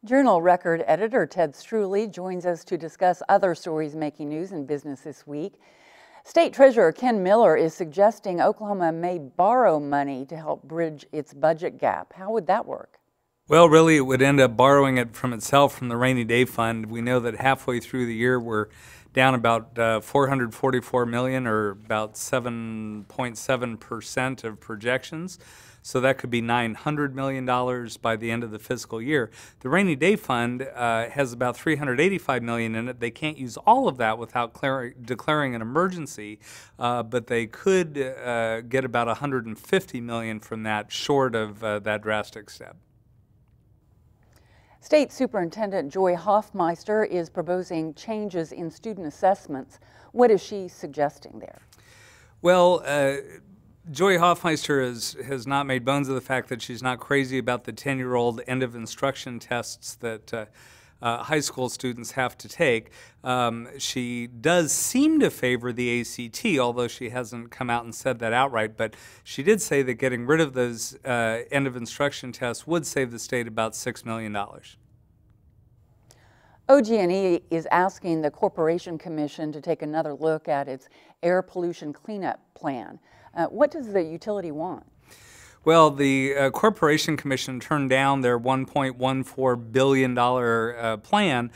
Journal Record editor Ted Struley joins us to discuss other stories making news in business this week. State Treasurer Ken Miller is suggesting Oklahoma may borrow money to help bridge its budget gap. How would that work? Well, really, it would end up borrowing it from itself from the rainy day fund. We know that halfway through the year, we're down about $444 million, or about 7.7% of projections. So that could be $900 million by the end of the fiscal year. The rainy day fund has about $385 million in it. They can't use all of that without declaring an emergency, but they could get about $150 million from that, short of that drastic step. State Superintendent Joy Hoffmeister is proposing changes in student assessments. What is she suggesting there? Well, Joy Hoffmeister has not made bones of the fact that she's not crazy about the 10-year-old end of instruction tests that high school students have to take. She does seem to favor the ACT, although she hasn't come out and said that outright. But she did say that getting rid of those end of instruction tests would save the state about $6 million. OG&E is asking the Corporation Commission to take another look at its air pollution cleanup plan. What does the utility want? Well, the Corporation Commission turned down their $1.14 billion plan.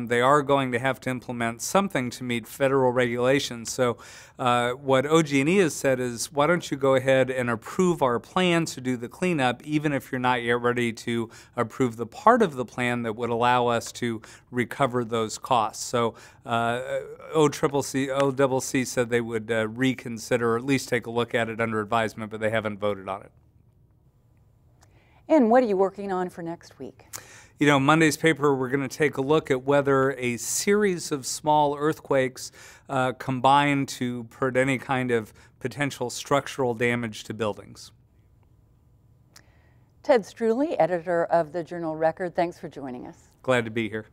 They are going to have to implement something to meet federal regulations. So what OG&E has said is, why don't you go ahead and approve our plan to do the cleanup, even if you're not yet ready to approve the part of the plan that would allow us to recover those costs. So OCCC said they would reconsider, or at least take a look at it under advisement, but they haven't voted on it. And what are you working on for next week? You know, Monday's paper, we're going to take a look at whether a series of small earthquakes combine to put any kind of potential structural damage to buildings. Ted Struley, editor of the Journal Record, thanks for joining us. Glad to be here.